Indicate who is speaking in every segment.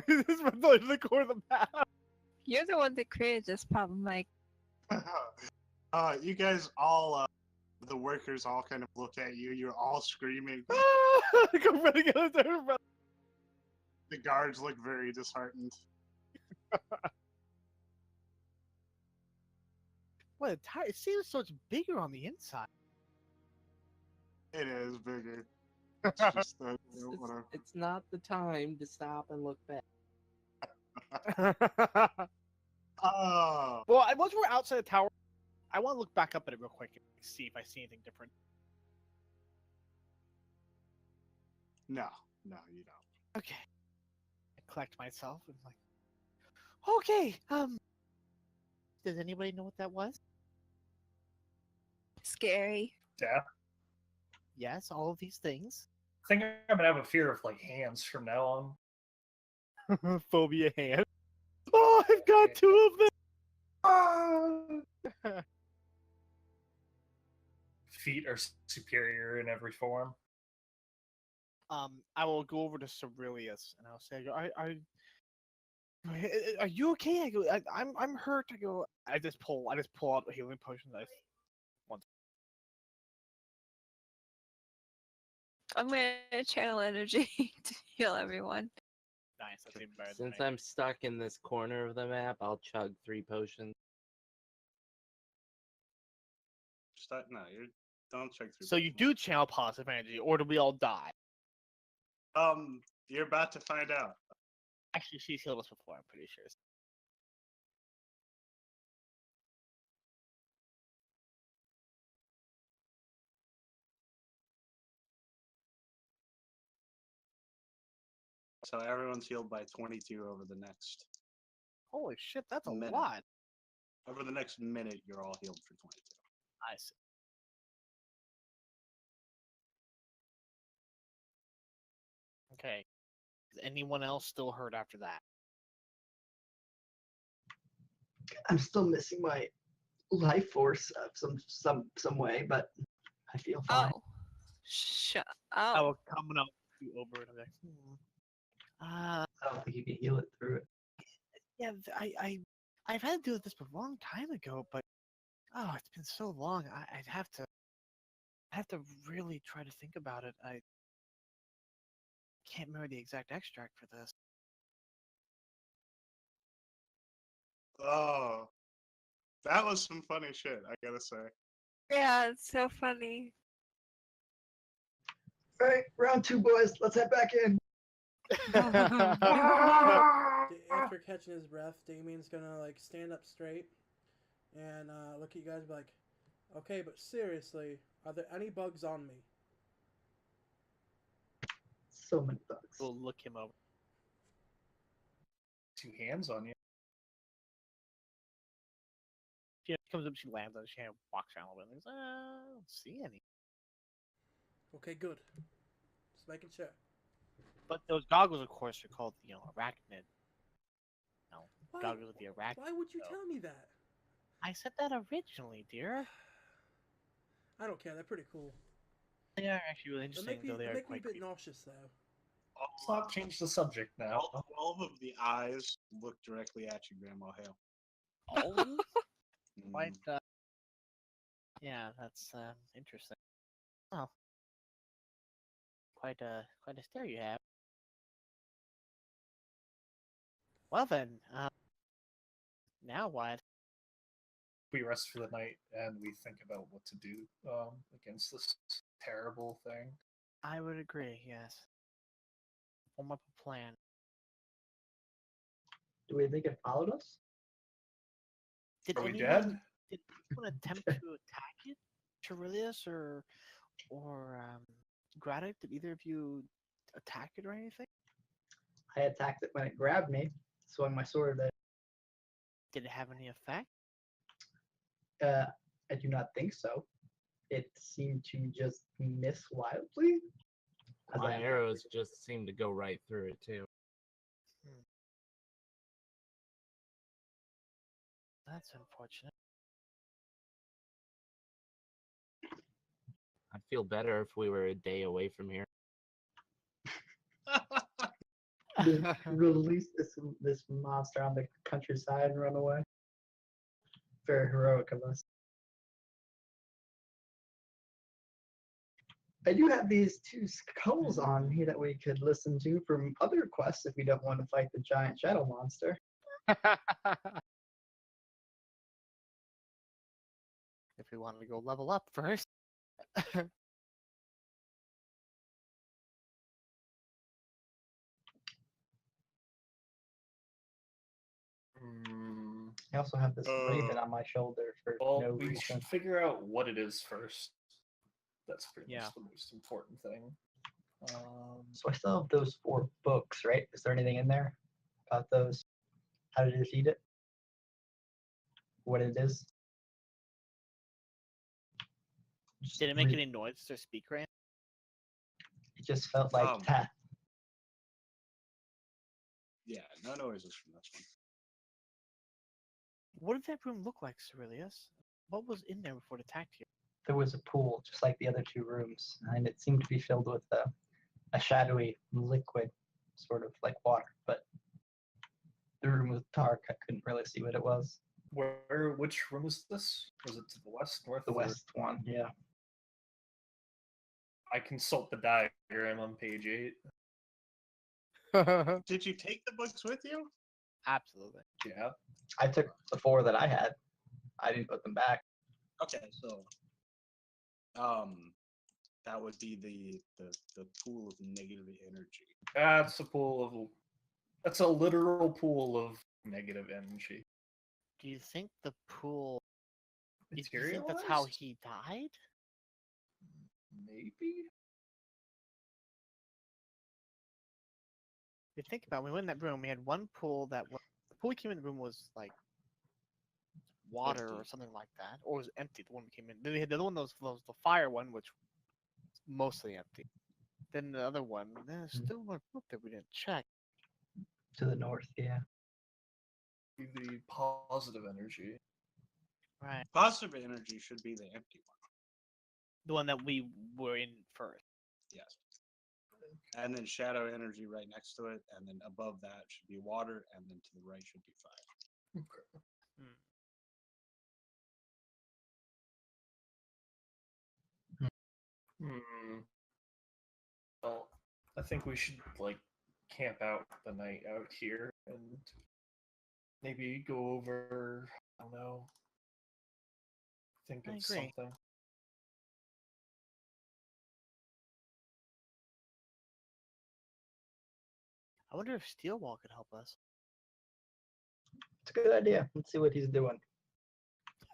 Speaker 1: This is the core of the map.
Speaker 2: You're the one that created this problem, Mike.
Speaker 3: You guys all, the workers all kind of look at you. You're all screaming.
Speaker 1: Go running out there, bro.
Speaker 3: The guards look very disheartened.
Speaker 1: What a tire! It seems so much bigger on the inside.
Speaker 3: It is bigger. It's just whatever.
Speaker 4: It's not the time to stop and look back.
Speaker 3: Oh,
Speaker 1: Well, once we're outside the tower, I want to look back up at it real quick and see if I see anything different.
Speaker 3: no, you don't.
Speaker 1: Okay. I collect myself and like, okay. Does anybody know what that was?
Speaker 2: Scary.
Speaker 5: Yeah.
Speaker 1: Yes, all of these things.
Speaker 5: I think I'm gonna have a fear of like hands from now on.
Speaker 1: Phobia hand. Oh, I've got two of them.
Speaker 5: Feet are superior in every form.
Speaker 1: I will go over to Cerilius and I'll say, are you okay? I go, I'm hurt. I go, I just pull out a healing potion.
Speaker 2: I'm gonna channel energy to heal everyone.
Speaker 1: Nice. That's even better than
Speaker 4: Since
Speaker 1: me.
Speaker 4: I'm stuck in this corner of the map, I'll chug 3 potions.
Speaker 3: No, you don't check through.
Speaker 1: So you do channel positive energy, or do we all die?
Speaker 3: You're about to find out.
Speaker 1: Actually, she's healed us before. I'm pretty sure.
Speaker 3: So everyone's healed by 22 over the next.
Speaker 1: Holy shit, that's a
Speaker 3: Minute.
Speaker 1: lot.
Speaker 3: Over the next minute, you're all healed for 22.
Speaker 1: I see. Okay. Is anyone else still hurt after that?
Speaker 6: I'm still missing my life force of some way, but I feel fine.
Speaker 2: Oh. Shut
Speaker 1: I
Speaker 2: up.
Speaker 1: will come and I'll do over it. I'm like,
Speaker 6: I don't think you can heal it through it.
Speaker 1: yeah, I've had to deal with this a long time ago, but oh, it's been so long. I'd have to really try to think about it. I can't remember the exact extract for this.
Speaker 3: Oh, that was some funny shit, I gotta say.
Speaker 2: Yeah, it's so funny.
Speaker 6: All right, round 2, boys. Let's head back in.
Speaker 7: After catching his breath, Damien's gonna like stand up straight and look at you guys and be like, okay, but seriously, are there any bugs on me?
Speaker 6: So many bugs.
Speaker 1: We'll look him over.
Speaker 5: 2 hands on you.
Speaker 1: She comes up, she lands on it, she kind of walks around a little bit. And goes, I don't see any.
Speaker 7: Okay, good. Just making sure.
Speaker 1: But those goggles, of course, are called, arachnid. No,
Speaker 7: Why,
Speaker 1: goggles with the arachnid.
Speaker 7: why would you
Speaker 1: though.
Speaker 7: tell me that?
Speaker 1: I said that originally, dear.
Speaker 7: I don't care. They're pretty cool.
Speaker 1: They are actually really
Speaker 7: They
Speaker 1: interesting,
Speaker 7: make me,
Speaker 1: though they
Speaker 7: they
Speaker 1: are
Speaker 7: make me a
Speaker 1: quite
Speaker 7: bit
Speaker 1: creepy.
Speaker 7: nauseous though.
Speaker 5: Let's not change the subject now.
Speaker 3: All 12 of the eyes look directly at you, Grandma Hale.
Speaker 1: All of them? Quite,
Speaker 3: Mm.
Speaker 1: yeah, that's interesting. Oh, quite a stare you have. Well then, now what?
Speaker 5: We rest for the night and we think about what to do against this terrible thing.
Speaker 1: I would agree. Yes. Form up a plan.
Speaker 6: Do we think it followed us?
Speaker 1: Did
Speaker 5: Are we
Speaker 1: anyone,
Speaker 5: dead?
Speaker 1: Did anyone attempt to attack it, Charilius or Gradic? Did either of you attack it or anything?
Speaker 6: I attacked it when it grabbed me, swung my sword at
Speaker 1: Did it have any effect?
Speaker 6: it. I do not think so. It seemed to just miss wildly. As
Speaker 4: My
Speaker 6: I-
Speaker 4: arrows just seem to go right through it too.
Speaker 1: That's unfortunate.
Speaker 4: I'd feel better if we were a day away from here.
Speaker 6: release this monster on the countryside and run away. Very heroic of us. I do have these 2 skulls on me that we could listen to from other quests if we don't want to fight the giant shadow monster.
Speaker 1: If we wanted to go level up first.
Speaker 4: Mm,
Speaker 6: I also have this raven on my shoulder for
Speaker 5: Well,
Speaker 6: no
Speaker 5: we
Speaker 6: reason.
Speaker 5: should figure out what it is first. That's pretty
Speaker 1: Yeah.
Speaker 5: much the most important thing.
Speaker 6: So I still have those 4 books, right? Is there anything in there about those? How to defeat it? What it is? Just
Speaker 1: Did it make
Speaker 6: re-
Speaker 1: any noise to speak, Rand?
Speaker 6: It just felt like death.
Speaker 3: Yeah, no noises from this one.
Speaker 1: What did that room look like, Cerilius? What was in there before it attacked you?
Speaker 6: There was a pool, just like the other 2 rooms, and it seemed to be filled with a shadowy liquid, sort of like water. But the room was dark. I couldn't really see what it was.
Speaker 5: Which room was this? Was it to the west, north?
Speaker 6: The
Speaker 5: or-
Speaker 6: west one, yeah.
Speaker 5: I consult the diagram on page 8.
Speaker 3: Did you take the books with you?
Speaker 1: Absolutely.
Speaker 5: Yeah.
Speaker 6: I took the 4 that I had. I didn't put them back.
Speaker 3: Okay, so that would be the pool of negative energy.
Speaker 5: That's a literal pool of negative energy.
Speaker 1: Do you think the pool? Do you think that's how
Speaker 5: Materialized?
Speaker 1: he died?
Speaker 5: Maybe?
Speaker 1: If you think about it, when we went in that room, we had one pool that was, the pool we came in the room was like water or
Speaker 3: Empty.
Speaker 1: something like that, or was empty. The one we came in. Then we had the other one that was the fire one, which was mostly empty. Then the other one, there's still one book that we didn't check.
Speaker 6: To the north, yeah.
Speaker 5: The positive energy.
Speaker 1: Right.
Speaker 3: Positive energy should be the empty one.
Speaker 1: The one that we were in first.
Speaker 3: Yes. And then shadow energy right next to it, and then above that should be water, and then to the right should be fire.
Speaker 5: Okay. Well, I think we should camp out the night out here and maybe go over. I don't know. Think
Speaker 1: I
Speaker 5: of
Speaker 1: agree.
Speaker 5: something.
Speaker 1: I wonder if Steelwall could help us.
Speaker 6: It's a good idea. Let's see what he's doing.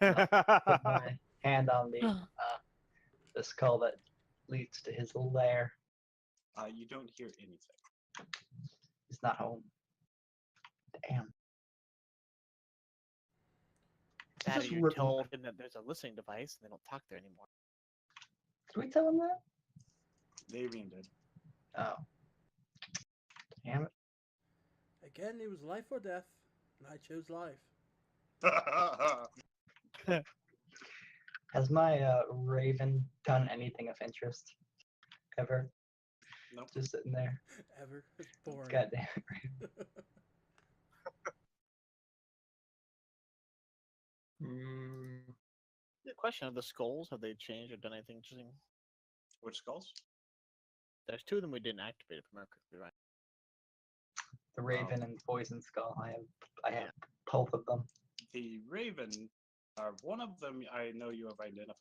Speaker 6: Put my hand on the skull that leads to his lair.
Speaker 3: You don't hear anything.
Speaker 6: He's not home. Damn.
Speaker 1: That
Speaker 6: Just
Speaker 1: you're
Speaker 6: rip him.
Speaker 1: told him that there's a listening device and they don't talk there anymore.
Speaker 6: Did we tell him that?
Speaker 3: Davian did.
Speaker 6: Oh. Damn it.
Speaker 7: Again, it was life or death, and I chose life.
Speaker 6: Has my raven done anything of interest? Ever?
Speaker 3: Nope.
Speaker 6: Just sitting there.
Speaker 7: Ever. It's boring.
Speaker 6: Goddamn.
Speaker 1: The question of the skulls, have they changed or done anything interesting?
Speaker 3: Which skulls?
Speaker 1: There's 2 of them we didn't activate, if I remember correctly, right?
Speaker 6: The raven and poison skull. I have both of them.
Speaker 3: The Raven, one of them I know you have identified.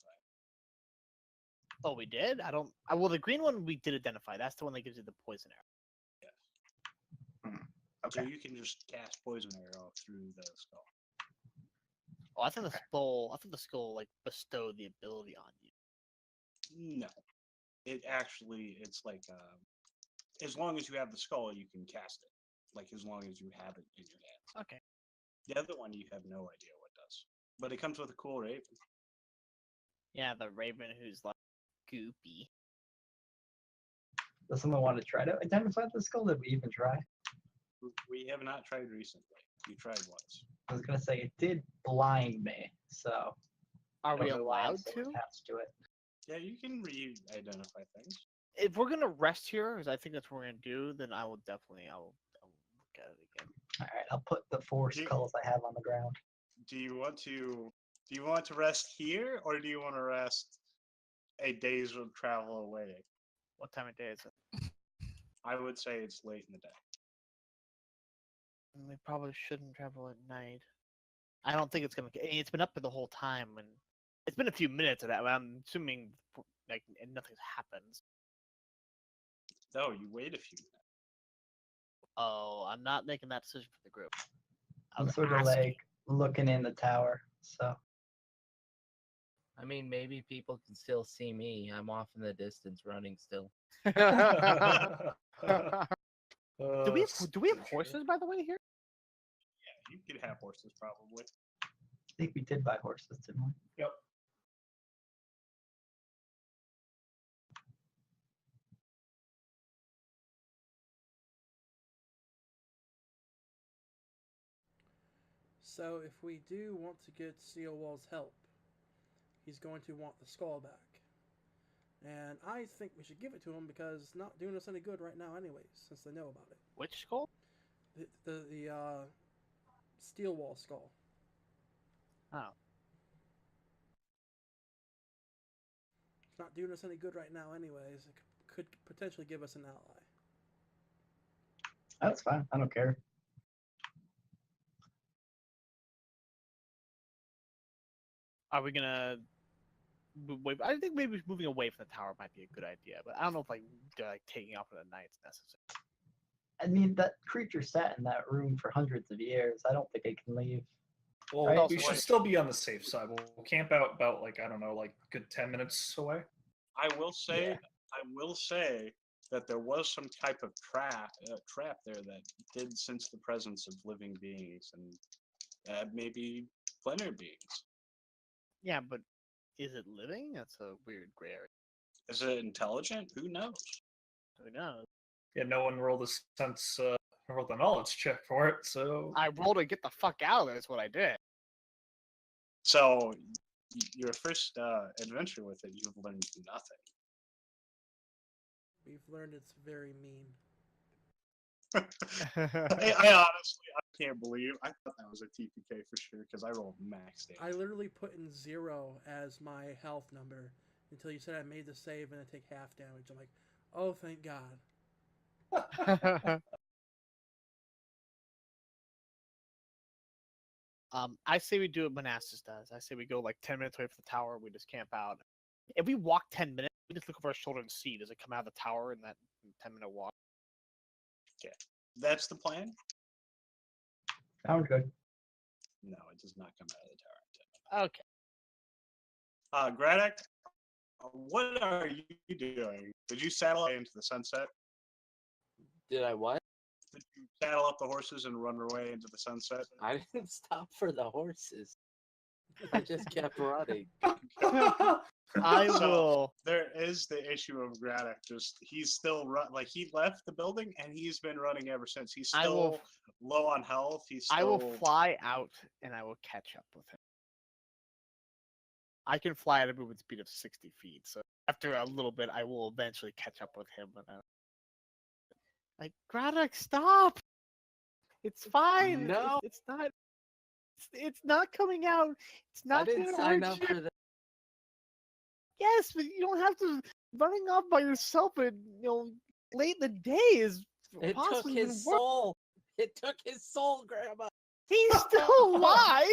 Speaker 1: Oh, we did? I don't. Well, the green one we did identify. That's the one that gives you the poison arrow.
Speaker 3: Yes.
Speaker 6: Okay.
Speaker 3: So you can just cast poison arrow through the skull.
Speaker 1: Oh, I think the
Speaker 6: Okay.
Speaker 1: skull. I think the skull like bestowed the ability on you.
Speaker 3: No. It's like as long as you have the skull, you can cast it. Like as long as you have it in your hand.
Speaker 1: Okay.
Speaker 3: The other one you have no idea what does. But it comes with a cool raven.
Speaker 1: Yeah, the raven who's like goopy.
Speaker 6: Does someone want to try to identify the skull? Did we even try?
Speaker 3: We have not tried recently. We tried once.
Speaker 6: I was gonna say it did blind me, so
Speaker 1: Are
Speaker 6: I
Speaker 1: we
Speaker 6: don't know why I'm
Speaker 1: allowed
Speaker 6: so
Speaker 1: to?
Speaker 6: attached to it.
Speaker 3: Yeah, you can re-identify things.
Speaker 1: If we're gonna rest here, because I think that's what we're gonna do, then I will at it again.
Speaker 6: All right, I'll put the 4
Speaker 3: Do you-
Speaker 6: skulls I have on the ground.
Speaker 3: Do you want to rest here, or do you want to rest a day's of travel away?
Speaker 1: What time of day is it?
Speaker 3: I would say it's late in the day.
Speaker 1: We probably shouldn't travel at night. I don't think it's gonna. It's been up for the whole time, and it's been a few minutes of that. But I'm assuming like nothing's happened.
Speaker 3: No, you wait a few minutes.
Speaker 1: Oh, I'm not making that decision for the group. I
Speaker 6: I'm
Speaker 1: was
Speaker 6: sort of
Speaker 1: asking.
Speaker 6: like looking in the tower. So
Speaker 4: I mean, maybe people can still see me. I'm off in the distance running still.
Speaker 1: Do we have horses, by the way, here?
Speaker 3: Yeah, you could have horses probably.
Speaker 6: I think we did buy horses, didn't we?
Speaker 5: Yep.
Speaker 7: So if we do want to get Sealwall's help, he's going to want the skull back. And I think we should give it to him because it's not doing us any good right now anyways, since they know about it.
Speaker 1: Which skull?
Speaker 7: The steel wall skull.
Speaker 1: Oh,
Speaker 7: It's not doing us any good right now anyways. It could potentially give us an ally.
Speaker 6: That's fine. I don't care.
Speaker 1: are we gonna? Wait, I think maybe moving away from the tower might be a good idea, but I don't know if like taking off in the night is necessary.
Speaker 6: I mean, that creature sat in that room for hundreds of years. I don't think it can leave.
Speaker 5: Well,
Speaker 6: Right.
Speaker 5: we should still be on the safe side. We'll camp out about like I don't know, like good 10 minutes away.
Speaker 3: I will say,
Speaker 6: Yeah.
Speaker 3: that there was some type of trap there that did sense the presence of living beings and maybe planar beings.
Speaker 1: Yeah, but is it living? That's a weird gray area.
Speaker 3: Is it intelligent? Who knows?
Speaker 1: Who knows?
Speaker 5: Yeah, no one rolled rolled the knowledge check for it, so
Speaker 1: I rolled to get the fuck out of there. Is what I did.
Speaker 3: So, your first adventure with it, you've learned nothing.
Speaker 7: We've learned it's very mean.
Speaker 3: I honestly, I can't believe. I thought that was a TPK for sure because I rolled max damage.
Speaker 7: I literally put in 0 as my health number until you said I made the save and I take half damage. I'm like, oh, thank God.
Speaker 1: I say we do what Monastis does. I say we go like 10 minutes away from the tower. We just camp out. If we walk 10 minutes, we just look over our shoulder and see. Does it come out of the tower in that 10-minute walk?
Speaker 3: That's the plan?
Speaker 6: Sounds good.
Speaker 3: No, it does not come out of the tower.
Speaker 1: Okay.
Speaker 3: Graddock, what are you doing? Did you saddle up into the sunset?
Speaker 4: Did I what?
Speaker 3: Did you saddle up the horses and run away into the sunset?
Speaker 4: I didn't stop for the horses. I just kept running.
Speaker 1: I
Speaker 3: So-
Speaker 1: will.
Speaker 3: There is the issue of Graddock. He's still like he left the building and he's been running ever since. He's
Speaker 1: I
Speaker 3: still
Speaker 1: will-
Speaker 3: low on health. He's still.
Speaker 1: I will fly out and I will catch up with him. I can fly at a movement speed of 60 feet, so after a little bit, I will eventually catch up with him. Like, Graddock, stop! It's fine.
Speaker 4: No.
Speaker 1: It's not. It's not coming out. It's not
Speaker 4: I didn't
Speaker 1: gonna
Speaker 4: sign
Speaker 1: hurt
Speaker 4: up
Speaker 1: you.
Speaker 4: for that.
Speaker 1: Yes, but you don't have to running off by yourself. At late in the day is
Speaker 4: It took
Speaker 1: possibly even
Speaker 4: his
Speaker 1: worse.
Speaker 4: soul. It took his soul, Grandma.
Speaker 1: He's still alive.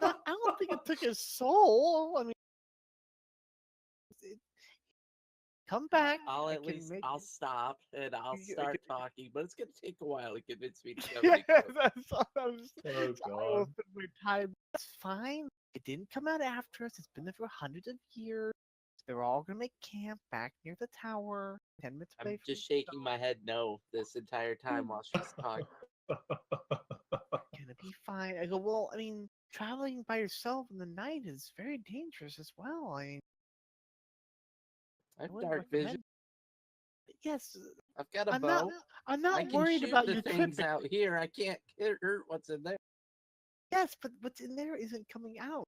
Speaker 1: I don't think it took his soul. I mean, come back.
Speaker 4: I'll
Speaker 1: I
Speaker 4: at
Speaker 1: can
Speaker 4: least
Speaker 1: make
Speaker 4: I'll
Speaker 1: it-
Speaker 4: stop and I'll
Speaker 1: You-
Speaker 4: start
Speaker 1: okay.
Speaker 4: talking, but it's gonna take a while to convince me to come
Speaker 1: Yeah,
Speaker 4: any closer.
Speaker 1: that's all I was.
Speaker 5: Oh,
Speaker 1: I will
Speaker 5: God.
Speaker 1: spend my time. It's fine. It didn't come out after us. It's been there for hundreds of years. They're all gonna make camp back near the tower, 10 minutes away
Speaker 4: I'm
Speaker 1: from
Speaker 4: just shaking my head no this entire time while she's talking.
Speaker 1: gonna be fine. I go, well, I mean, traveling by yourself in the night is very dangerous as well. I mean,
Speaker 4: I have
Speaker 1: wouldn't
Speaker 4: dark vision.
Speaker 1: recommend- Yes,
Speaker 4: I've got a
Speaker 1: I'm
Speaker 4: bow.
Speaker 1: not. I'm
Speaker 4: I
Speaker 1: not
Speaker 4: can
Speaker 1: worried
Speaker 4: shoot
Speaker 1: about
Speaker 4: the
Speaker 1: you
Speaker 4: things
Speaker 1: tripping.
Speaker 4: out here. I can't hurt what's in there.
Speaker 1: Yes, but what's in there isn't coming out.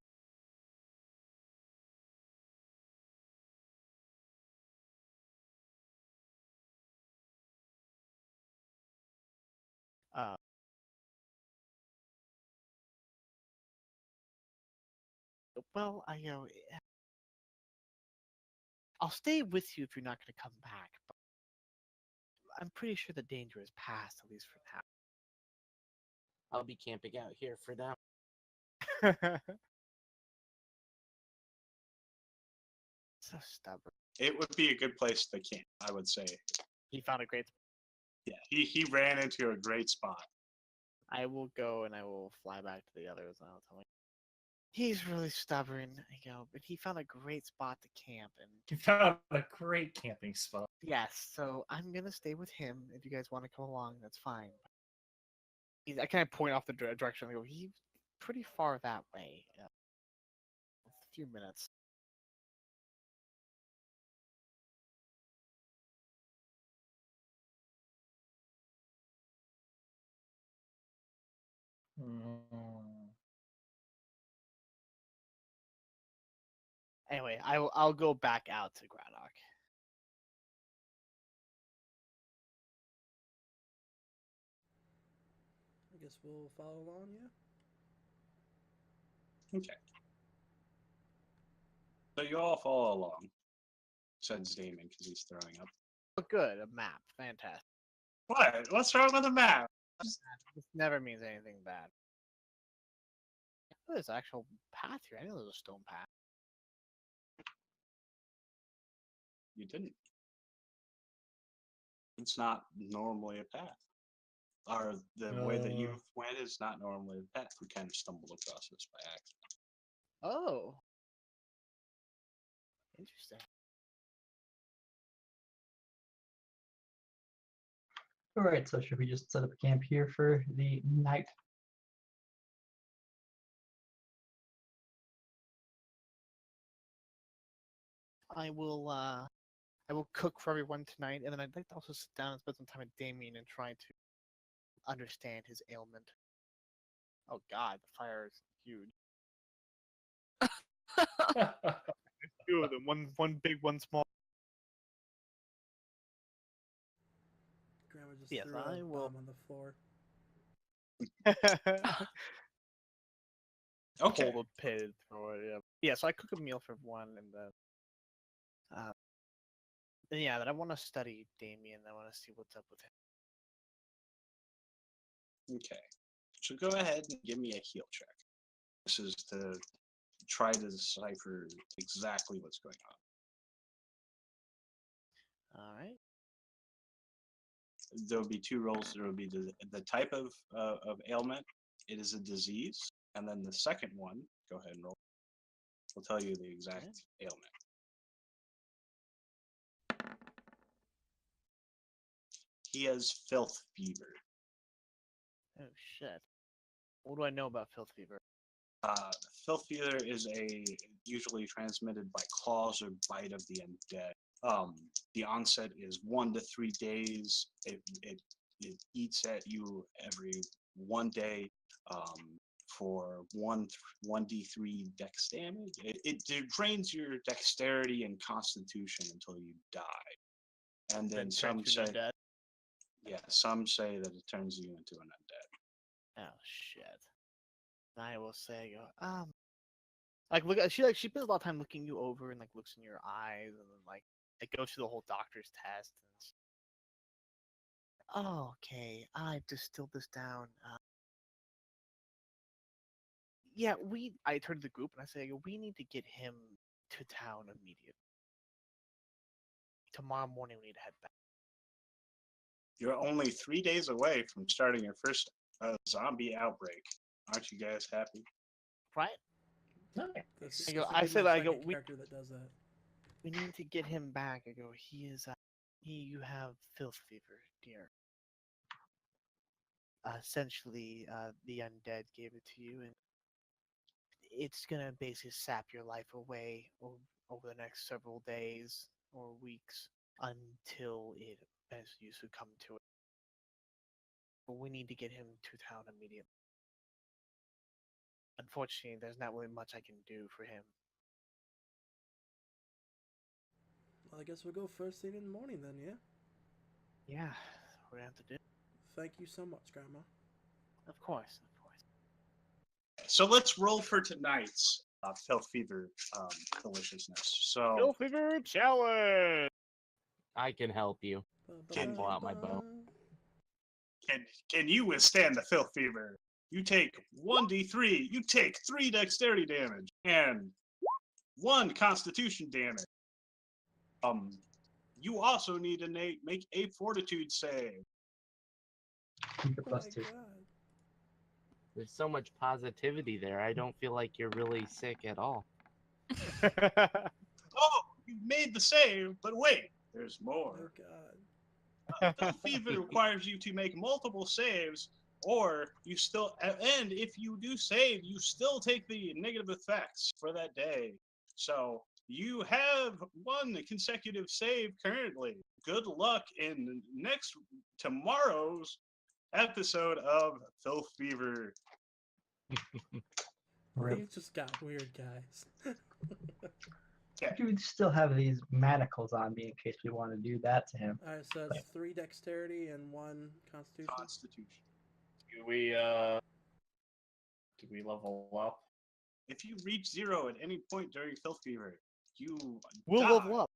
Speaker 1: Uh, well, I'll stay with you if you're not going to come back. But I'm pretty sure the danger is past, at least for
Speaker 4: I'll be camping out here for now.
Speaker 1: now. So stubborn.
Speaker 3: It would be a good place to camp, I would say.
Speaker 1: He found a great.
Speaker 3: Yeah, he ran into a great spot.
Speaker 1: I will go and I will fly back to the others and I'll tell him. He's really stubborn, but he found a great spot to camp. And
Speaker 5: You found a great camping spot.
Speaker 1: yes, so I'm gonna stay with him. If you guys want to come along, that's fine. I kind of point off the direction. I go, he's pretty far that way. A few minutes.
Speaker 5: Mm.
Speaker 1: Anyway, I'll go back out to Graddock.
Speaker 7: I guess we'll follow along, yeah?
Speaker 3: Okay. So you all follow along, says Damon, because he's throwing up.
Speaker 1: Oh, good, a map, fantastic.
Speaker 3: What? What's wrong with the map?
Speaker 1: This never means anything bad. There's an actual path here. I know there's a stone path.
Speaker 3: You didn't. It's not normally a path. Or the way that you went is not normally a path. We kind of stumbled across this by accident.
Speaker 1: Oh. Interesting.
Speaker 6: All right, so should we just set up a camp here for the night?
Speaker 1: I will cook for everyone tonight, and then I'd like to also sit down and spend some time with Damien and try to understand his ailment. Oh God, the fire is huge. Two of them, one big, one small.
Speaker 7: Grandma just
Speaker 1: Yes,
Speaker 7: threw
Speaker 1: I
Speaker 7: a
Speaker 1: will.
Speaker 7: bomb on the floor.
Speaker 3: Okay.
Speaker 1: Pull the pit and throw it. Yeah, so I cook a meal for one, and then yeah, then I want to study Damien. I want to see what's up with him.
Speaker 3: Okay. So go ahead and give me a heal check. This is to try to decipher exactly what's going on.
Speaker 1: All right.
Speaker 3: There will be two rolls. There will be the type of ailment. It is a disease. And then the second one, go ahead and roll. We'll tell you the exact ailment. He has filth fever.
Speaker 1: Oh shit. What do I know about filth fever?
Speaker 3: Filth fever is usually transmitted by claws or bite of the undead. The onset is 1 to 3 days. It eats at you every 1 day for 1d3 dex damage. It drains your dexterity and constitution until you die. And then some say,
Speaker 1: Undead?
Speaker 3: yeah, some say that it turns you into an undead.
Speaker 1: Oh shit. I will say, like she spends a lot of time looking you over and like looks in your eyes and then like it goes through the whole doctor's test. And oh, okay, I distilled this down. Yeah, I turn to the group and I say, we need to get him to town immediately. Tomorrow morning we need to head back.
Speaker 3: You're only 3 days away from starting your first zombie outbreak. Aren't you guys happy?
Speaker 1: Right?
Speaker 5: Nice.
Speaker 7: This-
Speaker 1: I go-
Speaker 7: this would
Speaker 1: I
Speaker 7: be
Speaker 1: said,
Speaker 7: my
Speaker 1: I go,
Speaker 7: second
Speaker 1: we-
Speaker 7: character that does that.
Speaker 1: We need to get him back. I go, you have filth fever, dear. Essentially, the undead gave it to you, and it's gonna basically sap your life away over the next several days or weeks until it eventually you succumb to it. But we need to get him to town immediately. Unfortunately, there's not really much I can do for him.
Speaker 7: Well, I guess we'll go first thing in the morning then, yeah?
Speaker 1: Yeah, that's what we have to do.
Speaker 7: Thank you so much, Grandma.
Speaker 1: Of course, of course.
Speaker 3: So let's roll for tonight's Filth Fever deliciousness. So
Speaker 1: Filth Fever challenge.
Speaker 4: I can help you.
Speaker 3: Can-
Speaker 4: pull out my bow.
Speaker 3: can you withstand the Filth Fever? You take 1d3. You take 3 dexterity damage and 1 constitution damage. You also need to make a fortitude save.
Speaker 6: Keep your
Speaker 7: Oh
Speaker 6: plus
Speaker 7: my
Speaker 6: 2.
Speaker 7: God.
Speaker 4: There's so much positivity there. I don't feel like you're really sick at all.
Speaker 3: Oh, you made the save, but wait, there's
Speaker 7: Oh
Speaker 3: more.
Speaker 7: God.
Speaker 3: Filth Fever requires you to make multiple saves, or you still, and if you do save, you still take the negative effects for that day. So you have 1 consecutive save currently. Good luck in tomorrow's episode of Filth Fever.
Speaker 6: Rip.
Speaker 7: These just got weird, guys.
Speaker 6: You would still have these manacles on me in case we want to do that to him.
Speaker 7: Alright, so that's 3 dexterity and 1 constitution.
Speaker 3: Constitution.
Speaker 5: Do we level up?
Speaker 3: If you reach 0 at any point during Filth Fever, you
Speaker 1: We'll
Speaker 3: die.
Speaker 1: level up.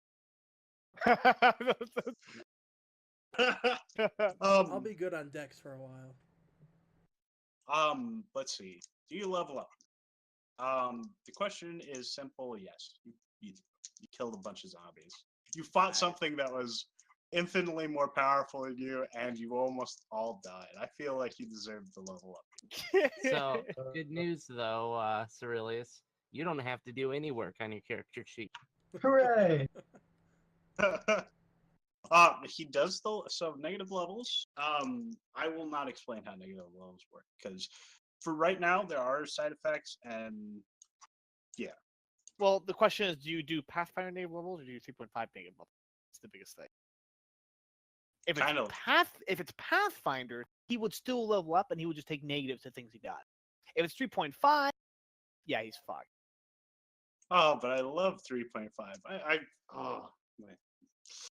Speaker 7: I'll be good on dex for a while.
Speaker 3: Let's see. Do you level up? The question is simple. Yes, you killed a bunch of zombies. You fought something that was infinitely more powerful than you, and you almost all died. I feel like you deserve the level up.
Speaker 4: So, good news though, Cerilius. You don't have to do any work on your character sheet.
Speaker 6: Hooray!
Speaker 3: He does though. So negative levels. I will not explain how negative levels work because for right now there are side effects, and yeah.
Speaker 1: Well, the question is, do you do Pathfinder negative levels or do you 3.5 negative levels? That's the biggest thing. If it's
Speaker 3: Kind of.
Speaker 1: if it's Pathfinder, he would still level up and he would just take negatives to things he got. If it's 3.5, yeah, he's fucked.
Speaker 3: Oh, but I love 3.5.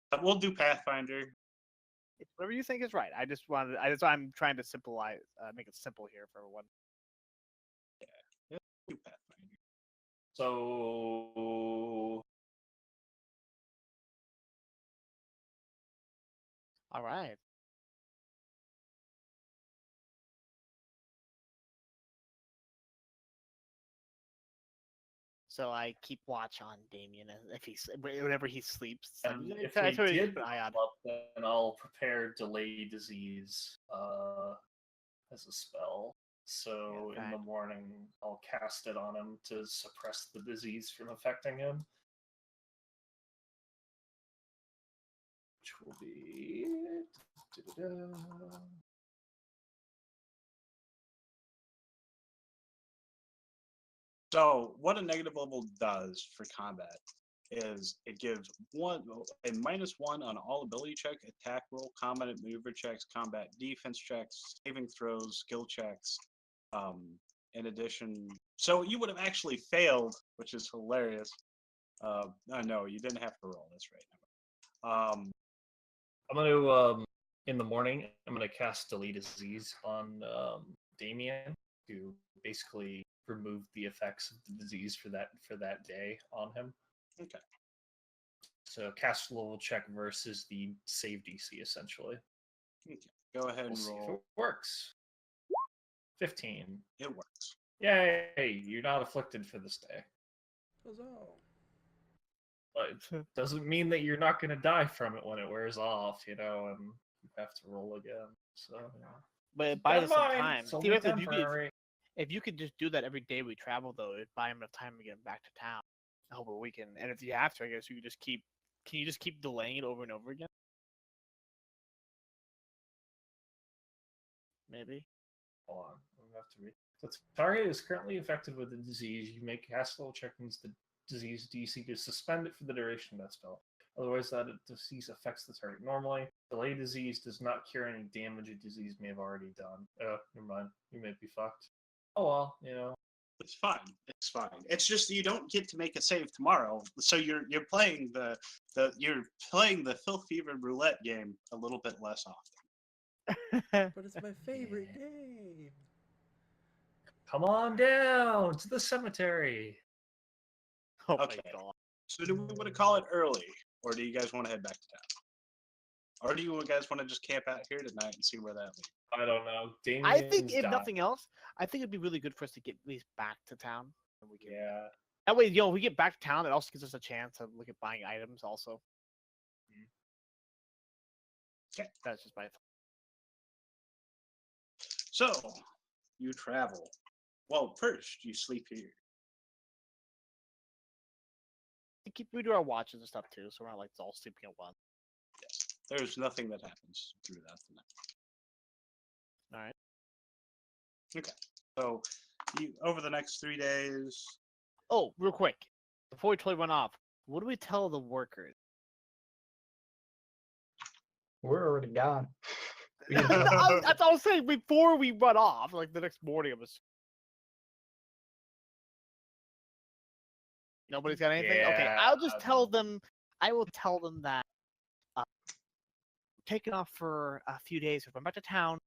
Speaker 3: But we'll do Pathfinder.
Speaker 1: It's whatever you think is right. I'm trying to simplify, make it simple here for everyone.
Speaker 3: Do Pathfinder.
Speaker 5: So
Speaker 1: All right. So I keep watch on Damien whenever he sleeps.
Speaker 5: and if
Speaker 1: I
Speaker 5: we
Speaker 1: try to
Speaker 5: did
Speaker 1: keep an eye on.
Speaker 5: level up, then I'll prepare Delay Disease as a spell. So
Speaker 1: Yeah,
Speaker 5: in the
Speaker 1: fine.
Speaker 5: morning, I'll cast it on him to suppress the disease from affecting him. Which will be.
Speaker 3: So what a negative level does for combat is it gives a -1 on all ability check, attack roll, combat and maneuver checks, combat defense checks, saving throws, skill checks. In addition, so you would have actually failed, which is hilarious. No, you didn't have to roll. That's right.
Speaker 5: I'm gonna in the morning. I'm gonna cast Delay Disease on Damien to basically remove the effects of the disease for that day on him.
Speaker 3: Okay.
Speaker 5: So cast level check versus the save DC essentially.
Speaker 3: Okay. Go ahead
Speaker 5: We'll
Speaker 3: and
Speaker 5: see if
Speaker 3: roll.
Speaker 5: it works. 15.
Speaker 3: It works.
Speaker 5: Yay! You're not afflicted for this day.
Speaker 7: Huzzah.
Speaker 5: But it doesn't mean that you're not going to die from it when it wears off, and you have to roll again. So, yeah.
Speaker 1: But by the
Speaker 5: Never
Speaker 1: same
Speaker 5: mind,
Speaker 1: time,
Speaker 5: it's only
Speaker 1: theoretically,
Speaker 5: temporary.
Speaker 1: if you could just do that every day we travel, though, it'd buy him enough time to get back to town over a weekend. And if you have to, I guess you could just keep. Can you just keep delaying it over and over again? Maybe.
Speaker 5: Hold on, I'm gonna have to read. The target is currently affected with the disease. You make cast level check against the disease DC to suspend it for the duration of that spell. Otherwise, that disease affects the target normally. Delay disease does not cure any damage a disease may have already done. Never mind. You may be fucked. Oh well,
Speaker 3: It's fine. It's fine. It's just you don't get to make a save tomorrow, so you're playing the Filth Fever roulette game a little bit less often.
Speaker 7: But it's my favorite game.
Speaker 5: Come on down to the cemetery.
Speaker 1: Oh
Speaker 3: Okay.
Speaker 1: my god.
Speaker 3: So do we want to call it early, or do you guys want to head back to town? Or do you guys want to just camp out here tonight and see where that leads?
Speaker 5: I don't know. Damien's
Speaker 1: I think if
Speaker 5: dying.
Speaker 1: nothing else, I think it'd be really good for us to get at least back to town. And we can,
Speaker 5: Yeah.
Speaker 1: That way, we get back to town. It also gives us a chance to look at buying items. Also,
Speaker 3: Okay.
Speaker 1: That's just my.
Speaker 3: So you travel. Well, first you sleep here.
Speaker 1: We do our watches and stuff too, so we're not like all sleeping at once.
Speaker 3: Yes. There's nothing that happens throughout the night.
Speaker 1: All right.
Speaker 3: Okay. So you over the next 3 days.
Speaker 1: Oh, real quick, before we totally run off, what do we tell the workers?
Speaker 6: We're already gone.
Speaker 1: That's what I was saying before we run off, like the next morning of us. Nobody's got anything? Okay,
Speaker 5: Yeah,
Speaker 1: I'll just tell them. I will tell them that taking off for a few days. We're going back to town,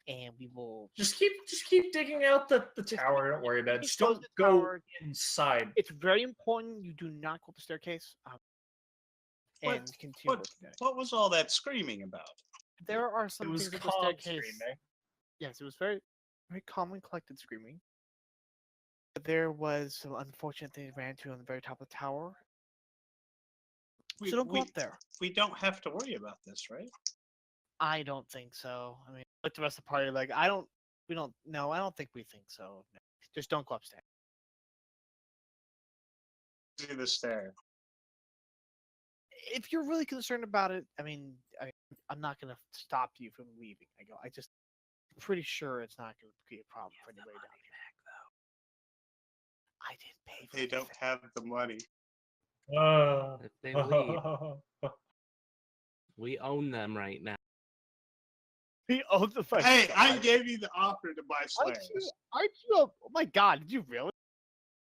Speaker 1: and we will.
Speaker 5: Just keep digging out the tower. Don't worry about it.
Speaker 1: keep
Speaker 5: Just don't
Speaker 1: closing the
Speaker 5: go
Speaker 1: tower.
Speaker 5: inside.
Speaker 1: It's very important you do not go up the staircase.
Speaker 3: What-
Speaker 1: And continue working at it.
Speaker 3: What was all that screaming about?
Speaker 1: There are
Speaker 5: It
Speaker 1: some
Speaker 5: was
Speaker 1: things at the
Speaker 5: calm
Speaker 1: staircase.
Speaker 5: screaming.
Speaker 1: Yes, it was very, very calm and collected screaming. But there was some unfortunate things ran into on the very top of the tower. So don't go up there.
Speaker 3: We don't have to worry about this, right?
Speaker 1: I don't think so. I mean, like the rest of the party, like we don't. No, I don't think we think so. No. Just don't go upstairs.
Speaker 3: See the stair.
Speaker 1: If you're really concerned about it, I'm not gonna stop you from leaving. I'm pretty sure it's not gonna create a problem for anybody down here. I didn't pay for
Speaker 3: They
Speaker 1: the
Speaker 3: don't
Speaker 1: fare.
Speaker 3: have the money.
Speaker 4: If they leave, we own them right now.
Speaker 1: He owns the fucking.
Speaker 3: Hey, I gave you the offer to buy
Speaker 1: Aren't
Speaker 3: slaves.
Speaker 1: you? Oh my god! Did you really?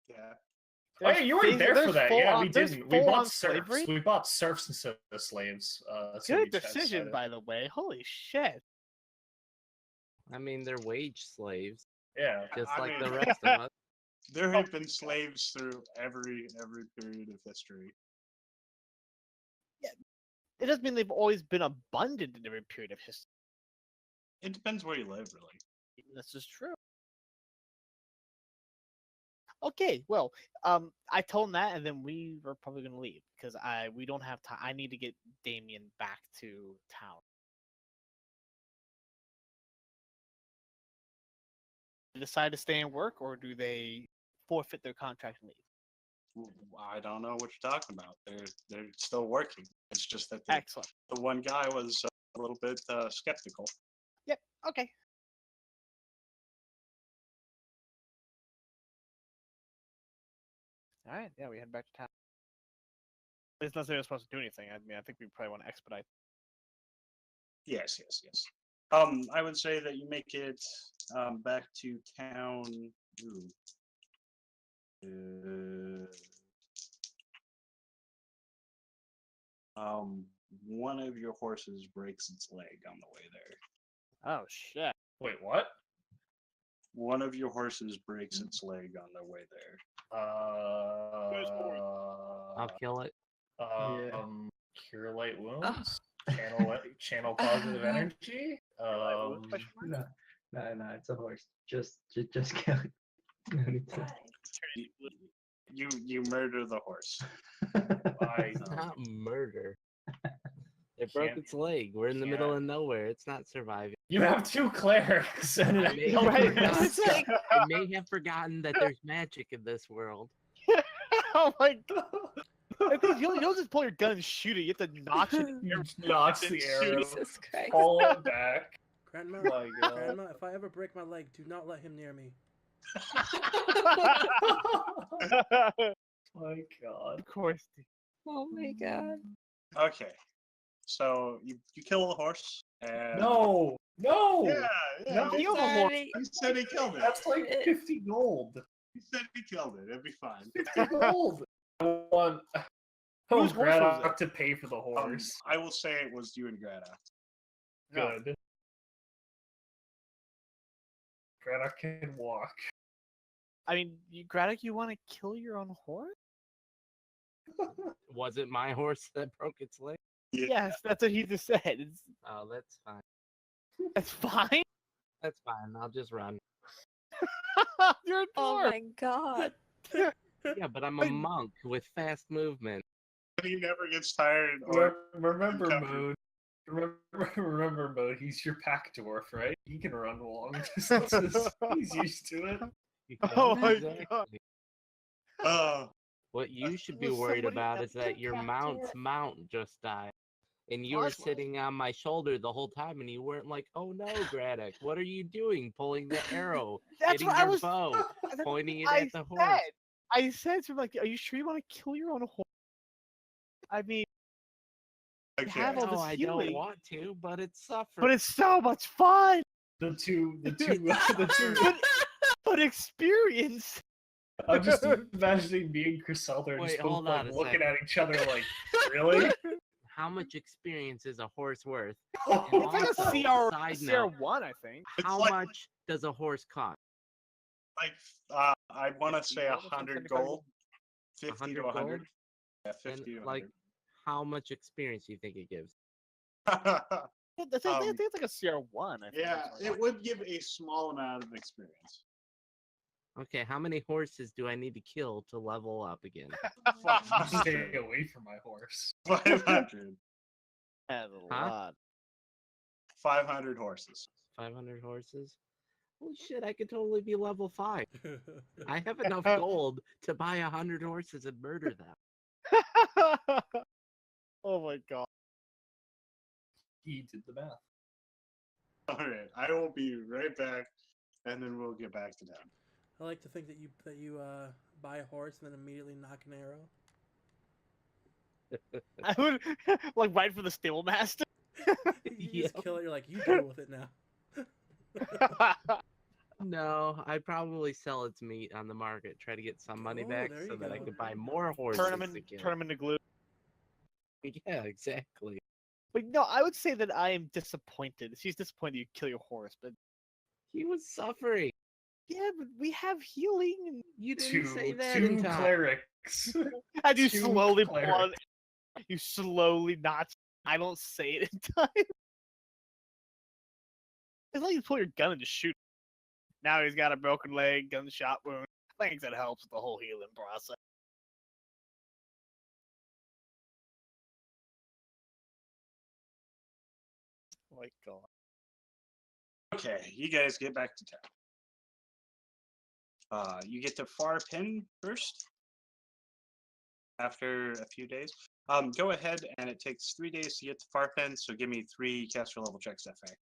Speaker 3: Yeah.
Speaker 5: Oh yeah, you weren't there for
Speaker 1: There's
Speaker 5: that.
Speaker 1: full
Speaker 5: Yeah,
Speaker 1: on-
Speaker 5: we
Speaker 1: there's
Speaker 5: didn't. We
Speaker 1: full
Speaker 5: bought
Speaker 1: on
Speaker 5: serfs.
Speaker 1: slavery?
Speaker 5: We bought serfs instead of slaves. So
Speaker 1: Good
Speaker 5: we just
Speaker 1: decision,
Speaker 5: decided-
Speaker 1: by the way. Holy shit!
Speaker 4: I mean, they're wage slaves,
Speaker 5: Yeah.
Speaker 4: just
Speaker 3: I
Speaker 4: like the
Speaker 3: mean-
Speaker 4: rest of us.
Speaker 3: There have been slaves through every period of history.
Speaker 1: It doesn't mean they've always been abundant in every period of history.
Speaker 3: It depends where you live, really.
Speaker 1: This is true. Okay, well, I told him that, and then we were probably gonna leave because we don't have time. I need to get Damien back to town. They decide to stay and work, or do they forfeit their contract and leave?
Speaker 3: I don't know what you're talking about. They're still working. It's just that
Speaker 1: Excellent.
Speaker 3: the one guy was a little bit skeptical.
Speaker 1: Yep. Okay. All right. Yeah, we head back to town. It's not saying we're supposed to do anything. I mean, I think we probably want to expedite.
Speaker 3: Yes. I would say that you make it back to town. One of your horses breaks its leg on the way there.
Speaker 1: Oh shit.
Speaker 5: Wait, what?
Speaker 3: One of your horses breaks its leg on the way there.
Speaker 4: I'll kill it.
Speaker 5: Cure light wounds. Channel positive energy.
Speaker 6: No, it's a horse. Just kill it. No need to.
Speaker 3: You murder the horse.
Speaker 5: I,
Speaker 4: It's not murder. It broke
Speaker 5: Can't-
Speaker 4: its leg. We're in the middle
Speaker 5: can't.
Speaker 4: of nowhere. It's not surviving.
Speaker 5: you have two clerics and an
Speaker 4: I may,
Speaker 1: Oh, right.
Speaker 4: I may have forgotten that there's magic in this world.
Speaker 1: Oh my god. I think you don't just pull your gun and shoot it. You have to notch it.
Speaker 5: Knocks the arrow.
Speaker 2: Jesus Christ.
Speaker 5: Pull it back.
Speaker 7: Grandma,
Speaker 5: My God.
Speaker 7: Grandma, if I ever break my leg, do not let him near me.
Speaker 5: My God.
Speaker 1: Of course.
Speaker 2: Oh my god.
Speaker 3: Okay. So you kill the horse and
Speaker 5: No.
Speaker 3: Yeah,
Speaker 5: No.
Speaker 3: he,
Speaker 1: Kill the horse.
Speaker 3: he said he killed it.
Speaker 5: That's like 50 gold.
Speaker 3: He said he killed it. It'd be fine.
Speaker 5: 50 gold. I want
Speaker 1: Whose horse was
Speaker 5: Greta
Speaker 1: it?
Speaker 5: to pay for the horse.
Speaker 3: I will say it was you and Greta.
Speaker 5: Good. Greta can walk.
Speaker 1: I mean, Graddock, you want to kill your own horse?
Speaker 4: Was it my horse that broke its leg?
Speaker 3: Yeah.
Speaker 1: Yes, that's what he just said.
Speaker 4: Oh, that's fine.
Speaker 1: That's fine.
Speaker 4: That's fine. I'll just run.
Speaker 1: You're a
Speaker 2: Oh
Speaker 1: dwarf.
Speaker 2: my god.
Speaker 4: Yeah, but I'm a monk with fast movement.
Speaker 3: He never gets tired. Or
Speaker 5: Remember
Speaker 3: Covered.
Speaker 5: mode. Remember mode. He's your pack dwarf, right? He can run long distances. He's used to it.
Speaker 1: Oh my
Speaker 4: Exactly.
Speaker 1: God.
Speaker 4: What you should be
Speaker 1: Will
Speaker 4: worried
Speaker 1: somebody
Speaker 4: about
Speaker 1: else
Speaker 4: is that your
Speaker 1: pack
Speaker 4: mount's
Speaker 1: dwarf?
Speaker 4: mount just died. And you were
Speaker 1: What?
Speaker 4: sitting on my shoulder the whole time, and you weren't like, "Oh no, Graddock, what are you doing? Pulling the arrow,
Speaker 1: That's
Speaker 4: hitting
Speaker 1: what I
Speaker 4: your
Speaker 1: was.
Speaker 4: bow,
Speaker 1: that's what
Speaker 4: pointing it
Speaker 1: I
Speaker 4: at the horse."
Speaker 1: said. I said to him, like, "Are you sure you want to kill your own horse?" I mean,
Speaker 3: okay.
Speaker 1: have all
Speaker 4: No,
Speaker 1: this
Speaker 4: I
Speaker 1: healing.
Speaker 4: don't want to, but it's suffering.
Speaker 1: but it's so much fun.
Speaker 5: The two.
Speaker 1: But experience.
Speaker 5: I'm just imagining me and Griselda
Speaker 4: Wait,
Speaker 5: just
Speaker 4: hold
Speaker 5: both
Speaker 4: on
Speaker 5: like
Speaker 4: a
Speaker 5: looking
Speaker 4: second.
Speaker 5: at each other like, really?
Speaker 4: How much experience is a horse worth?
Speaker 1: It's like
Speaker 4: Also,
Speaker 1: a CR,
Speaker 4: side
Speaker 1: CR
Speaker 4: note.
Speaker 1: one, I think.
Speaker 3: It's
Speaker 4: How
Speaker 3: like-
Speaker 4: much does a horse cost?
Speaker 3: Like, I want to
Speaker 1: 50
Speaker 3: say
Speaker 1: gold or
Speaker 3: 100
Speaker 1: something,
Speaker 3: gold. 50
Speaker 4: 100
Speaker 3: to 100.
Speaker 4: gold?
Speaker 3: Yeah,
Speaker 4: And
Speaker 3: 50 to
Speaker 4: like, how much experience do you think it gives?
Speaker 3: 100.
Speaker 1: I think it's like a CR one. I think.
Speaker 3: Yeah,
Speaker 1: or something
Speaker 3: it
Speaker 1: like
Speaker 3: would give a small amount of experience.
Speaker 4: Okay, how many horses do I need to kill to level up again?
Speaker 5: Stay away from my horse.
Speaker 3: 500.
Speaker 1: that. That's a
Speaker 4: Huh?
Speaker 1: lot.
Speaker 3: 500 horses.
Speaker 4: 500 horses? Holy shit, I could totally be level 5. I have enough gold to buy 100 horses and murder them.
Speaker 1: Oh my God.
Speaker 5: He did the math.
Speaker 3: Alright, I will be right back, and then we'll get back to them.
Speaker 7: I like to think that you buy a horse and then immediately knock an arrow.
Speaker 1: I would like right for the stable master.
Speaker 7: You just
Speaker 4: Yep.
Speaker 7: kill it. You're like, you deal with it now.
Speaker 4: No, I'd probably sell its meat on the market, try to get some money
Speaker 7: Oh,
Speaker 4: back
Speaker 7: there
Speaker 4: so
Speaker 7: you
Speaker 4: that I
Speaker 7: go.
Speaker 4: could buy more horses
Speaker 1: turn him
Speaker 4: to
Speaker 1: in,
Speaker 4: kill.
Speaker 1: turn him into glue.
Speaker 4: Yeah, exactly.
Speaker 1: But no, I would say that I am disappointed. She's disappointed you kill your horse, but
Speaker 4: He was suffering.
Speaker 1: yeah, but we have healing, and
Speaker 4: You didn't say that
Speaker 5: Two
Speaker 4: in time.
Speaker 5: clerics.
Speaker 1: and you
Speaker 5: Two
Speaker 1: slowly pull
Speaker 5: clerics.
Speaker 1: on. You slowly not. I don't say it in time. It's like you pull your gun and just shoot. Now he's got a broken leg, gunshot wound. I think that helps with the whole healing process. Oh my God.
Speaker 3: Okay, you guys get back to town. You get to Farpin first. After a few days. Go ahead, and it takes 3 days to get to Farpin, so give me 3 caster level checks, FA.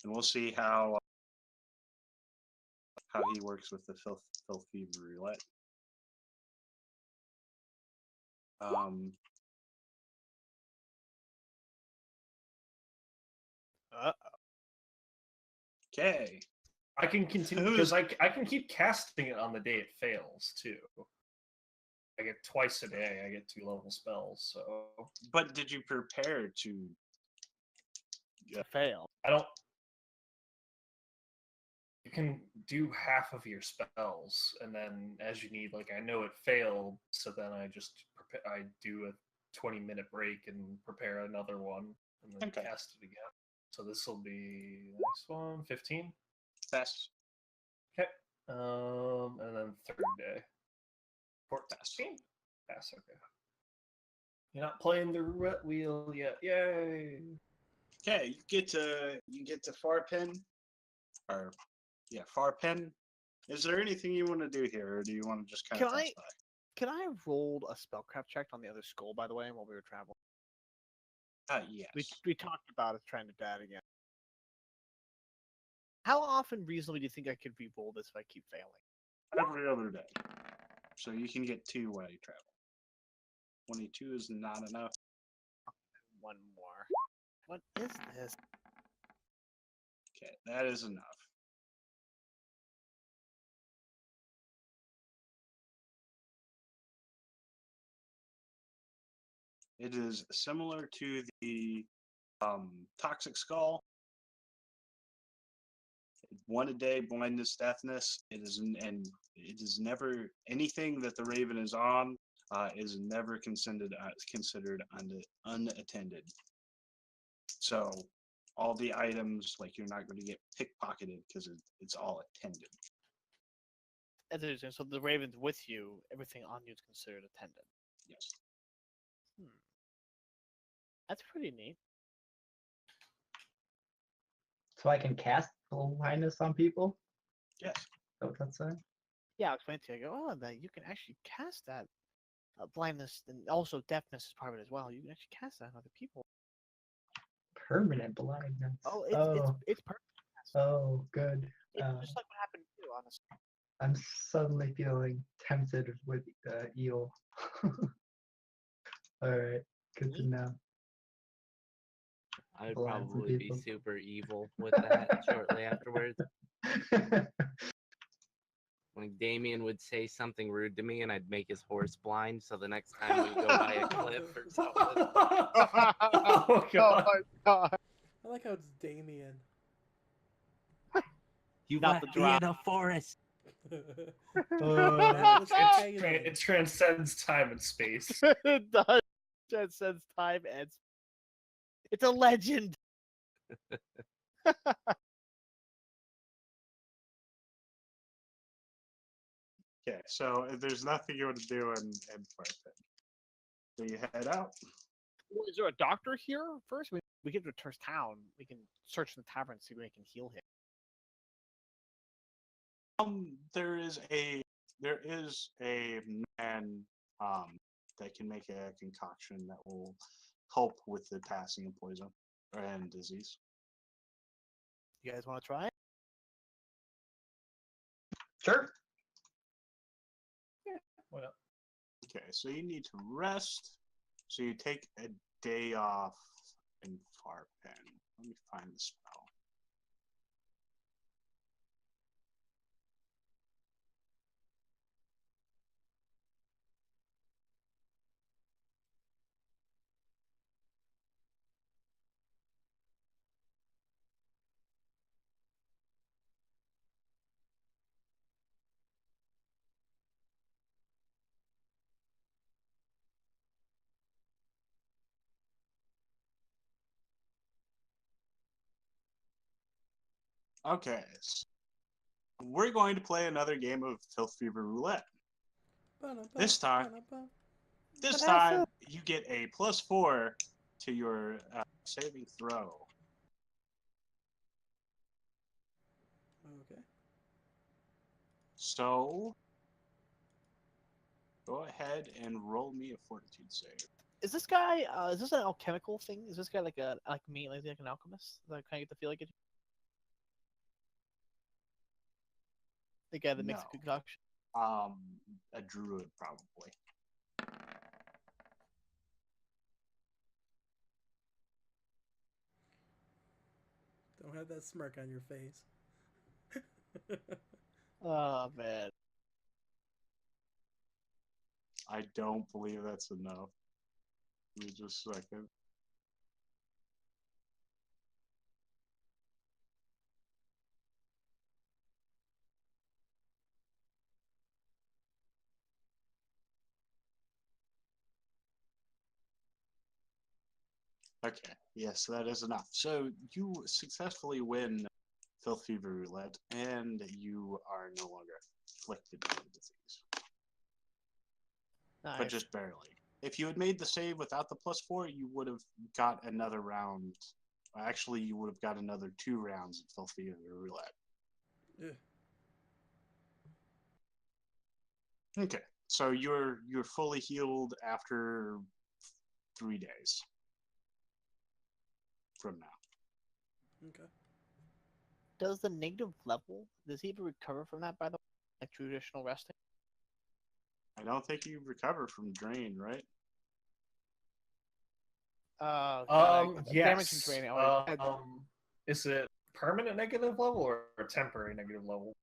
Speaker 3: And we'll see how he works with the filthy roulette. Okay.
Speaker 5: I can continue because I can keep casting it on the day it fails too. I get twice a day. I get 2 level spells, so
Speaker 3: But did you prepare to?
Speaker 1: Fail.
Speaker 5: I don't. You can do half of your spells, and then as you need, like I know it failed, so then I just I do a 20-minute break and prepare another one, and then
Speaker 3: Okay.
Speaker 5: cast it again. So this will be the next one, 15.
Speaker 3: Fast.
Speaker 5: Okay. And then 3rd day. 14. Pass. Okay. You're not playing the roulette wheel yet. Yay!
Speaker 3: Okay, you get to Farpin, or yeah, Farpin. Is there anything you want to do here, or do you want to just kind of
Speaker 1: Can
Speaker 3: pass
Speaker 1: I- Can I have rolled a spellcraft check on the other skull, by the way, while we were traveling?
Speaker 3: by? Yes.
Speaker 1: We talked about it trying to die again. How often reasonably do you think I could re-roll this if I keep failing?
Speaker 3: Every other day. So you can get 2 while you travel. 22 is not enough.
Speaker 1: One more. What is this?
Speaker 3: Okay, that is enough. It is similar to the toxic skull, one a day, blindness, deafness. And it is never anything that the Raven is on is never considered unattended. So all the items, like you're not going to get pickpocketed because it's all attended.
Speaker 1: That's interesting. So the Raven's with you. Everything on you is considered attended.
Speaker 3: Yes.
Speaker 1: That's pretty neat.
Speaker 6: So I can cast blindness on people?
Speaker 3: Yes.
Speaker 6: Is that what that's saying?
Speaker 1: Yeah, I'll explain to you. I go, oh, that you can actually cast that blindness, and also deafness is part of it as well. You can actually cast that on other people.
Speaker 6: Permanent blindness.
Speaker 1: Oh,
Speaker 6: Oh,
Speaker 1: it's perfect.
Speaker 6: oh, good.
Speaker 1: It's just like what happened to you, honestly.
Speaker 6: I'm suddenly feeling tempted with eel. All right, good to know.
Speaker 4: I would
Speaker 6: Blind some
Speaker 4: probably be
Speaker 6: people.
Speaker 4: super evil with that shortly afterwards. Like Damien would say something rude to me, and I'd make his horse blind. So the next time we go by a cliff or something,
Speaker 5: Oh god.
Speaker 1: my god!
Speaker 7: I like how it's Damien.
Speaker 4: you
Speaker 1: Not
Speaker 4: left
Speaker 1: the
Speaker 4: me in
Speaker 1: drop.
Speaker 4: a forest.
Speaker 7: That was Taylor.
Speaker 5: It transcends time and space.
Speaker 1: It does. Transcends time and it's a legend.
Speaker 3: Okay, so if there's nothing you want to do in Farpen, so you head out.
Speaker 1: Well, is there a doctor here first? We get to Ter's town. We can search the tavern, see where we can heal him.
Speaker 3: There is a man that can make a concoction that will help with the passing of poison and disease.
Speaker 1: You guys want to try it?
Speaker 6: Sure.
Speaker 5: Why not?
Speaker 3: Okay, so you need to rest. So you take a day off in Farpen. Let me find the spell. Okay, so we're going to play another game of Filth Fever Roulette. This time you get a +4 to your saving throw.
Speaker 7: Okay.
Speaker 3: So go ahead and roll me a fortitude save.
Speaker 1: Is this guy? Is this an alchemical thing? Is this guy like an alchemist? Does that kind of get the feel like it? The guy that makes
Speaker 3: No.
Speaker 1: a concoction.
Speaker 3: A druid probably.
Speaker 7: Don't have that smirk on your face.
Speaker 1: Oh man.
Speaker 3: I don't believe that's enough. Give me just a second. Okay, yes, that is enough. So you successfully win Filth Fever Roulette, and you are no longer afflicted by the disease.
Speaker 1: Nice.
Speaker 3: But just barely. If you had made the save without the +4, you would have got another round. Actually, you would have got another 2 rounds of Filth Fever Roulette.
Speaker 7: Yeah.
Speaker 3: Okay, so you're fully healed after 3 days from now.
Speaker 7: Okay.
Speaker 1: Does the negative level? Does he ever recover from that? By the way, like traditional resting.
Speaker 3: I don't think you recover from drain, right?
Speaker 1: Damage and
Speaker 5: Yes.
Speaker 1: training.
Speaker 5: Is it permanent negative level or a temporary negative level?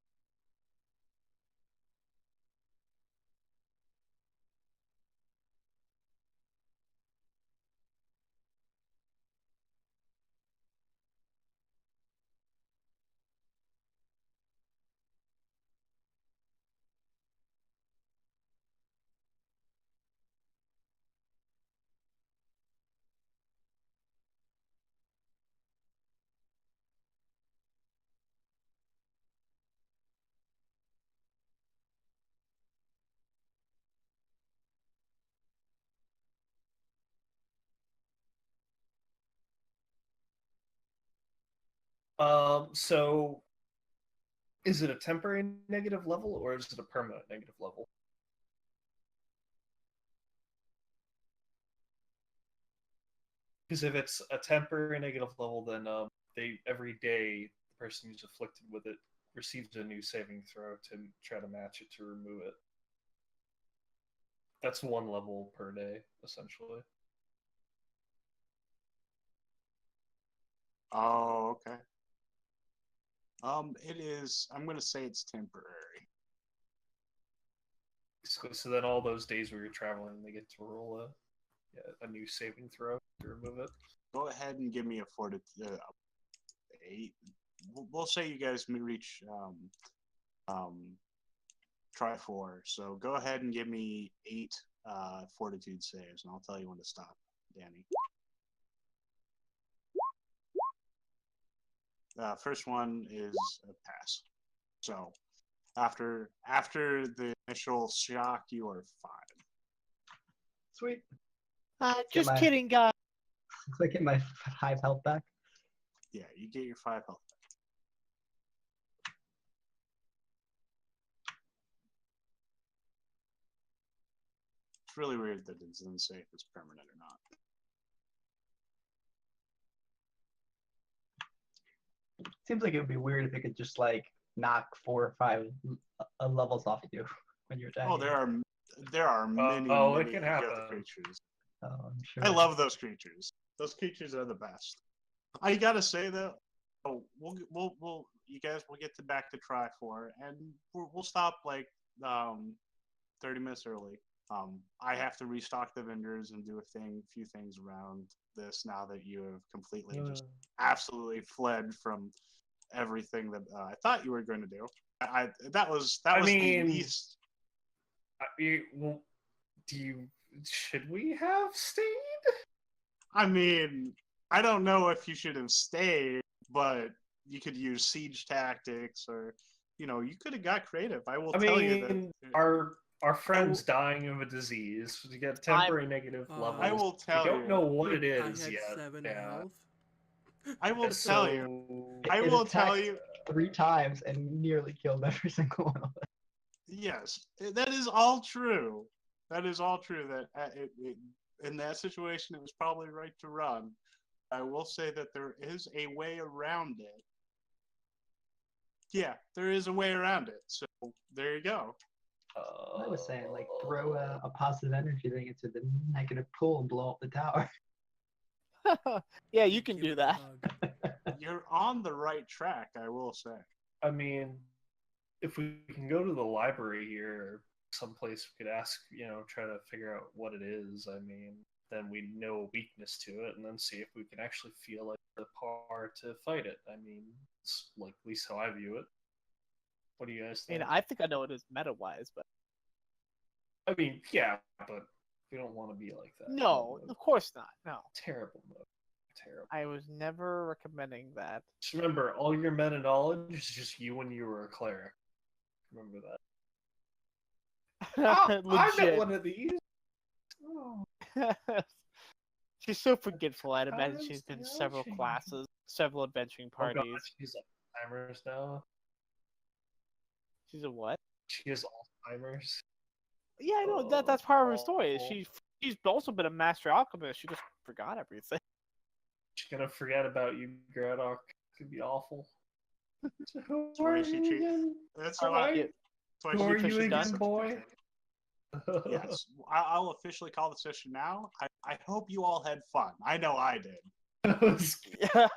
Speaker 5: So is it a temporary negative level or is it a permanent negative level? Because if it's a temporary negative level, then they every day the person who's afflicted with it receives a new saving throw to try to match it to remove it. That's one level per day, essentially.
Speaker 3: Oh, okay. It is. I'm gonna say it's temporary.
Speaker 5: So then all those days where you're traveling, they get to roll a new saving throw to remove it.
Speaker 3: Go ahead and give me a 8. We'll say you guys may reach try 4. So go ahead and give me 8 fortitude saves, and I'll tell you when to stop, Danny. First one is a pass. So after the initial shock, you are fine.
Speaker 6: Sweet.
Speaker 1: Just
Speaker 6: my-
Speaker 1: kidding, guys.
Speaker 6: So I get my 5 health back.
Speaker 3: Yeah, you get your 5 health. It's really weird that it doesn't say if it's permanent or not.
Speaker 6: Seems like it would be weird if it could just like knock 4 or 5 levels off you when you're attacking.
Speaker 3: Oh, there are many,
Speaker 5: oh, it
Speaker 3: many
Speaker 5: can
Speaker 3: Yoda
Speaker 5: happen.
Speaker 3: creatures.
Speaker 6: Oh, I'm sure.
Speaker 3: I love those creatures. Those creatures are the best. I gotta say though, we'll you guys will get to back to try 4, and we'll stop like 30 minutes early. I have to restock the vendors and do a few things around this now that you have completely just absolutely fled from everything that I thought you were going to do. That was the least.
Speaker 5: Should we have stayed?
Speaker 3: I mean, I don't know if you should have stayed, but you could use siege tactics, or you could have got creative. I will tell you that
Speaker 5: our friend's dying of a disease. We get temporary negative levels.
Speaker 3: I will tell
Speaker 5: we don't
Speaker 3: you.
Speaker 5: know what it
Speaker 7: I
Speaker 5: is
Speaker 7: had
Speaker 5: yet.
Speaker 7: 7
Speaker 5: Yeah.
Speaker 7: health.
Speaker 3: I will tell you. I
Speaker 6: It
Speaker 3: will tell
Speaker 6: attacked
Speaker 3: you.
Speaker 6: 3 times and nearly killed every single one of them.
Speaker 3: Yes, that is all true. That is all true. That in that situation, it was probably right to run. I will say that there is a way around it. Yeah, there is a way around it. So there you go.
Speaker 6: I was saying, like, throw a positive energy thing into the negative pool and blow up the tower.
Speaker 1: Yeah, you can
Speaker 7: Give
Speaker 1: do
Speaker 7: it a
Speaker 1: that.
Speaker 7: hug.
Speaker 3: You're on the right track, I will say.
Speaker 5: I mean, if we can go to the library here, or someplace we could ask, try to figure out what it is. I mean, then we know a weakness to it, and then see if we can actually feel like the power to fight it. I mean, it's like at least how I view it. What do you guys
Speaker 1: I mean,
Speaker 5: think?
Speaker 1: I think I know what it is meta-wise, but
Speaker 5: I mean, yeah, but we don't want to be like that.
Speaker 1: no, of course not. No,
Speaker 5: Terrible mode. Terrible.
Speaker 1: I was never recommending that.
Speaker 5: Just remember, all your meta knowledge is just you when you were a cleric. Remember that. I met
Speaker 1: Legit.
Speaker 5: one of these. Oh.
Speaker 1: She's so forgetful. I'd imagine
Speaker 5: Times
Speaker 1: she's been
Speaker 5: the
Speaker 1: several
Speaker 5: ocean.
Speaker 1: classes, several adventuring
Speaker 5: Oh God,
Speaker 1: parties.
Speaker 5: she's Alzheimer's now.
Speaker 1: She's a what?
Speaker 5: She has Alzheimer's.
Speaker 1: Yeah, I know that's part of her story.
Speaker 5: Oh.
Speaker 1: She's also been a master alchemist. She just forgot everything.
Speaker 5: She's gonna forget about you, Graddock. It's gonna be awful. So who
Speaker 3: That's why
Speaker 5: are
Speaker 3: she
Speaker 5: you
Speaker 3: cheat-
Speaker 5: again?
Speaker 3: That's
Speaker 5: All
Speaker 3: why.
Speaker 5: right.
Speaker 1: Yeah.
Speaker 3: That's why
Speaker 5: Who
Speaker 3: she
Speaker 5: are
Speaker 3: pushed
Speaker 5: you
Speaker 3: it down
Speaker 5: again,
Speaker 3: such a
Speaker 5: boy?
Speaker 3: thing. Yes, I'll officially call the session now. I hope you all had fun. I know I did.
Speaker 5: That was-
Speaker 7: That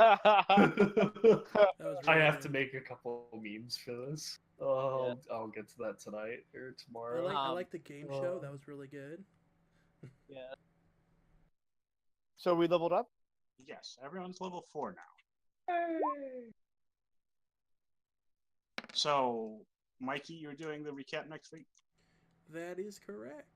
Speaker 7: was
Speaker 5: I
Speaker 7: really
Speaker 5: have to
Speaker 7: good.
Speaker 5: make a couple memes for this. Oh, I'll get to that tonight or
Speaker 7: I
Speaker 5: tomorrow.
Speaker 7: like the game show. That was really good.
Speaker 1: Yeah. So we leveled up?
Speaker 3: Yes, everyone's level 4 now.
Speaker 5: Hey.
Speaker 3: So, Mikey, you're doing the recap next week?
Speaker 7: That is correct.